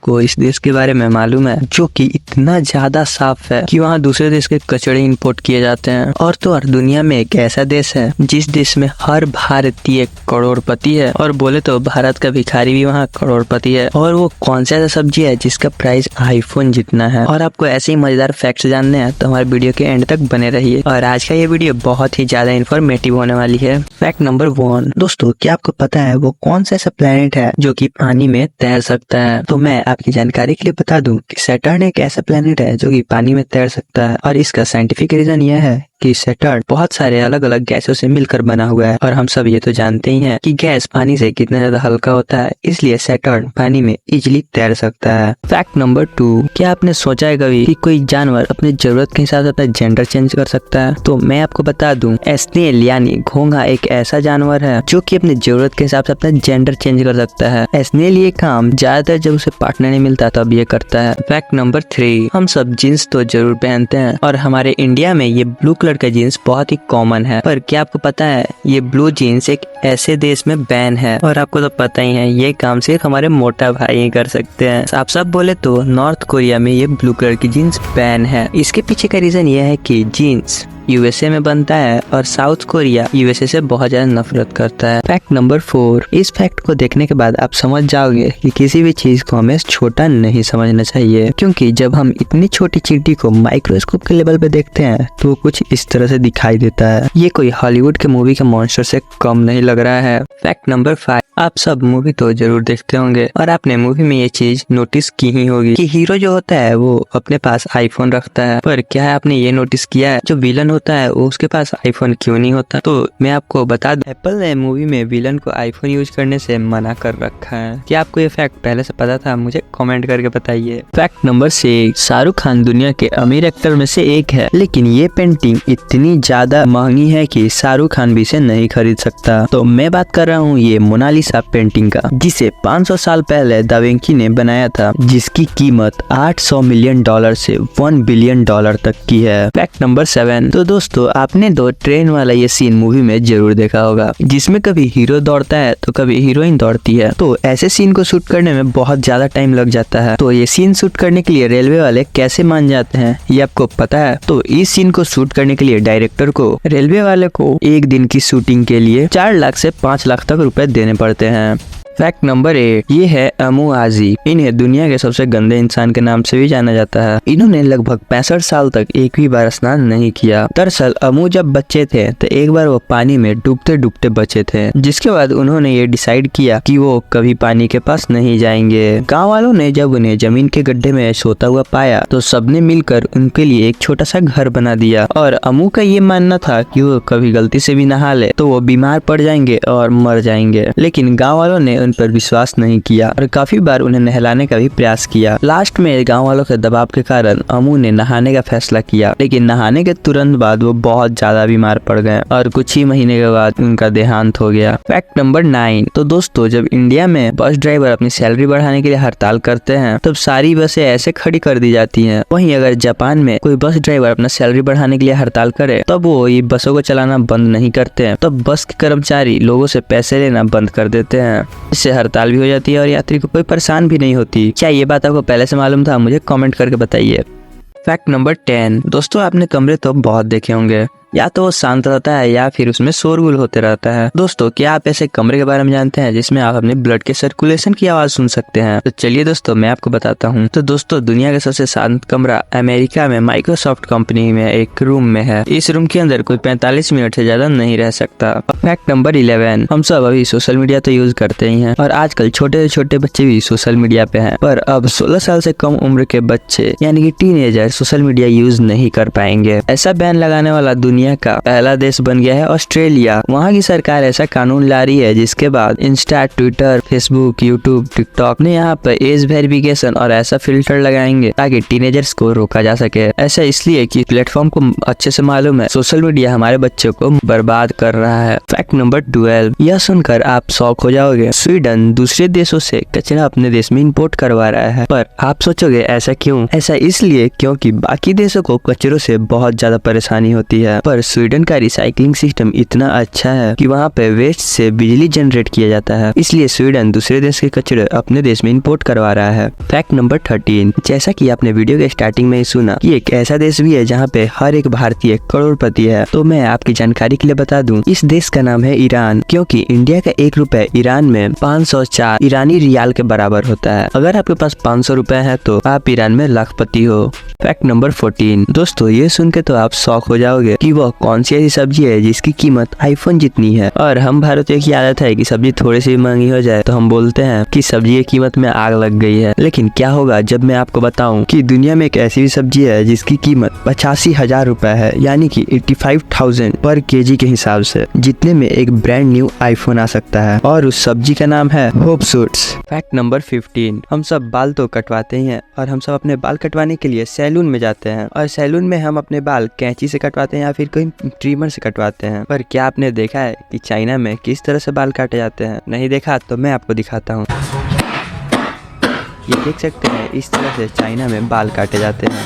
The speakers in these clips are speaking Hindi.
आपको इस देश के बारे में मालूम है जो कि इतना ज्यादा साफ है कि वहाँ दूसरे देश के कचड़े इंपोर्ट किए जाते हैं। और तो और दुनिया में एक ऐसा देश है जिस देश में हर भारतीय करोड़पति है और बोले तो भारत का भिखारी भी वहाँ करोड़पति है। और वो कौन सा ऐसा सब्जी है जिसका प्राइस आईफोन जितना है। और आपको ऐसे ही मजेदार फैक्ट्स जानने हैं तो हमारे वीडियो के एंड तक बने रहिए। और आज का ये वीडियो बहुत ही ज्यादा इन्फॉर्मेटिव होने वाली है। फैक्ट नंबर 1, दोस्तों क्या आपको पता है वो कौन सा ऐसा प्लेनेट है जो कि पानी में तैर सकता है? तो मैं आपकी जानकारी के लिए बता दूं कि सैटर्न एक ऐसा प्लेनेट है जो कि पानी में तैर सकता है। और इसका साइंटिफिक रीजन यह है कि सैटर्न बहुत सारे अलग अलग गैसों से मिलकर बना हुआ है। और हम सब ये तो जानते ही हैं कि गैस पानी से कितना ज्यादा हल्का होता है, इसलिए सैटर्न पानी में इजीली तैर सकता है। फैक्ट नंबर 2, क्या आपने सोचा है कभी कि कोई जानवर अपने जरूरत के हिसाब से अपना जेंडर चेंज कर सकता है? तो मैं आपको बता दूं, स्नेल यानी घोंघा एक ऐसा जानवर है जो कि अपने जरूरत के हिसाब से अपना जेंडर चेंज कर सकता है। स्नेल ये काम ज्यादातर जब उसे पार्टनर नहीं मिलता तब ये करता है। फैक्ट नंबर 3, हम सब जींस तो जरूर पहनते हैं और हमारे इंडिया में ये ब्लू कलर का जीन्स बहुत ही कॉमन है। पर क्या आपको पता है ये ब्लू जीन्स एक ऐसे देश में बैन है? और आपको तो पता ही है ये काम सिर्फ हमारे मोटा भाई ही कर सकते हैं। आप सब बोले तो नॉर्थ कोरिया में ये ब्लू कलर की जीन्स बैन है। इसके पीछे का रीजन ये है कि जीन्स यूएसए में बनता है और साउथ कोरिया यूएसए से बहुत ज्यादा नफरत करता है। फैक्ट नंबर 4, इस फैक्ट को देखने के बाद आप समझ जाओगे कि किसी भी चीज को हमें छोटा नहीं समझना चाहिए, क्योंकि जब हम इतनी छोटी चींटी को माइक्रोस्कोप के लेवल पे देखते हैं तो कुछ इस तरह से दिखाई देता है। ये कोई हॉलीवुड के मूवी के मॉन्स्टर से कम नहीं लग रहा है। फैक्ट नंबर 5, आप सब मूवी तो जरूर देखते होंगे और आपने मूवी में ये चीज नोटिस की ही होगी कि हीरो जो होता है वो अपने पास आईफोन रखता है। पर क्या आपने ये नोटिस किया है जो विलन होता है वो उसके पास आईफोन क्यों नहीं होता? तो मैं आपको बता दूं, एप्पल ने मूवी में विलन को आईफोन यूज करने से मना कर रखा है। क्या आपको ये फैक्ट पहले से पता था? मुझे कमेंट करके बताइए। फैक्ट नंबर 6, शाहरुख खान दुनिया के अमीर एक्टर में से एक है, लेकिन ये पेंटिंग इतनी ज्यादा महंगी है कि शाहरुख खान भी इसे नहीं खरीद सकता। तो मैं बात कर रहा हूँ ये मोनालिसा पेंटिंग का, जिसे 500 साल पहले दा विंची ने बनाया था, जिसकी कीमत $800 मिलियन से $1 बिलियन तक की है। फैक्ट नंबर 7, तो दोस्तों आपने दो ट्रेन वाला ये सीन मूवी में जरूर देखा होगा, जिसमें कभी हीरो दौड़ता है तो कभी हीरोइन दौड़ती है। तो ऐसे सीन को शूट करने में बहुत ज्यादा टाइम लग जाता है। तो ये सीन शूट करने के लिए रेलवे वाले कैसे मान जाते हैं ये आपको पता है? तो इस सीन को शूट करने के लिए डायरेक्टर को रेलवे वाले को एक दिन की शूटिंग के लिए 4 लाख से 5 लाख तक रुपए देने पड़ते हैं। फैक्ट नंबर 8, ये है अमू आजी। इन्हें दुनिया के सबसे गंदे इंसान के नाम से भी जाना जाता है। इन्होंने लगभग 65 साल तक एक भी बार स्नान नहीं किया। दरअसल अमू जब बच्चे थे तो एक बार वो पानी में डूबते डूबते बचे थे, जिसके बाद उन्होंने ये डिसाइड किया कि वो कभी पानी के पास नहीं जाएंगे। गाँव वालों ने जब उन्हें जमीन के गड्ढे में सोता हुआ पाया तो सबने मिलकर उनके लिए एक छोटा सा घर बना दिया। और अमू का ये मानना था कि वो कभी गलती से भी नहा ले तो वो बीमार पड़ जाएंगे और मर जाएंगे, लेकिन गाँव वालों ने उन पर विश्वास नहीं किया और काफी बार उन्हें नहलाने का भी प्रयास किया। लास्ट में गांव वालों के दबाव के कारण अमू ने नहाने का फैसला किया, लेकिन नहाने के तुरंत बाद वो बहुत ज्यादा बीमार पड़ गए और कुछ ही महीने के बाद उनका देहांत हो गया। फैक्ट नंबर 9, तो दोस्तों जब इंडिया में बस ड्राइवर अपनी सैलरी बढ़ाने के लिए हड़ताल करते हैं तब सारी बसें ऐसे खड़ी कर दी जाती हैं। वहीं अगर जापान में कोई बस ड्राइवर अपना सैलरी बढ़ाने के लिए हड़ताल करे तब वो ये बसों को चलाना बंद नहीं करते हैं, तब बस के कर्मचारी लोगों से पैसे लेना बंद कर देते हैं। इससे हड़ताल भी हो जाती है और यात्री को कोई परेशान भी नहीं होती। क्या ये बात आपको पहले से मालूम था? मुझे कमेंट करके बताइए। फैक्ट नंबर 10, दोस्तों आपने कमरे तो बहुत देखे होंगे, या तो वो शांत रहता है या फिर उसमें शोरगुल होते रहता है। दोस्तों क्या आप ऐसे कमरे के बारे में जानते हैं जिसमें आप अपने ब्लड के सर्कुलेशन की आवाज सुन सकते हैं? तो चलिए दोस्तों मैं आपको बताता हूँ। तो दोस्तों दुनिया का सबसे शांत कमरा अमेरिका में माइक्रोसॉफ्ट कंपनी में एक रूम में है। इस रूम के अंदर कोई 45 मिनट से ज्यादा नहीं रह सकता। फैक्ट नंबर 11, हम सब अभी सोशल मीडिया तो यूज करते ही हैं और आजकल छोटे से छोटे बच्चे भी सोशल मीडिया पे हैं, पर अब 16 साल से कम उम्र के बच्चे यानी कि टीनेजर सोशल मीडिया यूज नहीं कर पाएंगे। ऐसा बैन लगाने वाला दुनिया का पहला देश बन गया है ऑस्ट्रेलिया। वहाँ की सरकार ऐसा कानून ला रही है जिसके बाद Insta, Twitter, Facebook, YouTube, TikTok ने यहाँ पर एज वेरिफिकेशन और ऐसा फिल्टर लगाएंगे ताकि टीनेजर्स को रोका जा सके। ऐसा इसलिए कि प्लेटफॉर्म को अच्छे से मालूम है सोशल मीडिया हमारे बच्चों को बर्बाद कर रहा है। फैक्ट नंबर 12, यह सुनकर आप शॉक हो जाओगे, स्वीडन दूसरे देशों से कचरा अपने देश में इंपोर्ट करवा रहा है। पर आप सोचोगे ऐसा क्यों? ऐसा इसलिए क्योंकि बाकी देशों को कचरों से बहुत ज्यादा परेशानी होती है। पर स्वीडन का रिसाइकलिंग सिस्टम इतना अच्छा है कि वहाँ पे वेस्ट से बिजली जनरेट किया जाता है, इसलिए स्वीडन दूसरे देश के कचरे अपने देश में इंपोर्ट करवा रहा है। फैक्ट नंबर 13, जैसा कि आपने वीडियो के स्टार्टिंग में ही सुना कि एक ऐसा देश भी है जहाँ पे हर एक भारतीय करोड़पति है, तो मैं आपकी जानकारी के लिए बता दूं, इस देश का नाम है ईरान, क्योंकि इंडिया का 1 रुपए ईरान में 504 ईरानी रियाल के बराबर होता है। अगर आपके पास 500 रुपए है तो आप ईरान में लाखपति हो। फैक्ट नंबर 14, दोस्तों ये सुन के तो आप शॉक हो जाओगे कि वह कौन सी ऐसी सब्जी है जिसकी कीमत आईफोन जितनी है। और हम भारतीयों की आदत है कि सब्जी थोड़ी सी महंगी हो जाए तो हम बोलते हैं कि सब्जी की कीमत में आग लग गई है। लेकिन क्या होगा जब मैं आपको बताऊं कि दुनिया में एक ऐसी भी सब्जी है जिसकी कीमत 85,000 रुपए है, यानी कि 85,000 पर केजी के हिसाब से, जितने में एक ब्रांड न्यू आईफोन आ सकता है। और उस सब्जी का नाम है होप सूट्स। फैक्ट नंबर 15, हम सब बाल तो कटवाते ही हैं और हम सब अपने बाल कटवाने के लिए सैलून में जाते हैं, और सैलून में हम अपने बाल कैंची से कटवाते हैं या फिर कोई ट्रिमर से कटवाते हैं। पर क्या आपने देखा है कि चाइना में किस तरह से बाल काटे जाते हैं? नहीं देखा तो मैं आपको दिखाता हूँ। ये देख सकते हैं, इस तरह से चाइना में बाल काटे जाते हैं।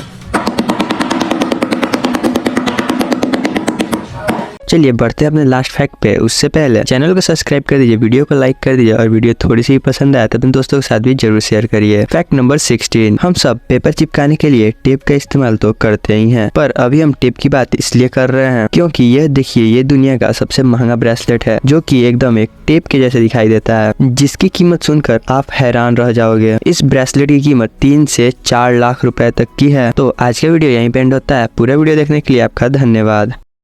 चलिए बढ़ते हैं अपने लास्ट फैक्ट पे। उससे पहले चैनल को सब्सक्राइब कर दीजिए, वीडियो को लाइक कर दीजिए, और वीडियो थोड़ी सी पसंद आए तो अपने दोस्तों के साथ भी जरूर शेयर करिए। फैक्ट नंबर 16, हम सब पेपर चिपकाने के लिए टेप का इस्तेमाल तो करते ही हैं, पर अभी हम टेप की बात इसलिए कर रहे हैं क्योंकि यह देखिए, ये दुनिया का सबसे महंगा ब्रेसलेट है, जो कि एकदम एक टेप के जैसे दिखाई देता है, जिसकी कीमत सुनकर आप हैरान रह जाओगे। इस ब्रेसलेट की कीमत 3 से 4 लाख रुपए तक की है। तो आज का वीडियो यहीं पे एंड होता है। पूरा वीडियो देखने के लिए आपका धन्यवाद।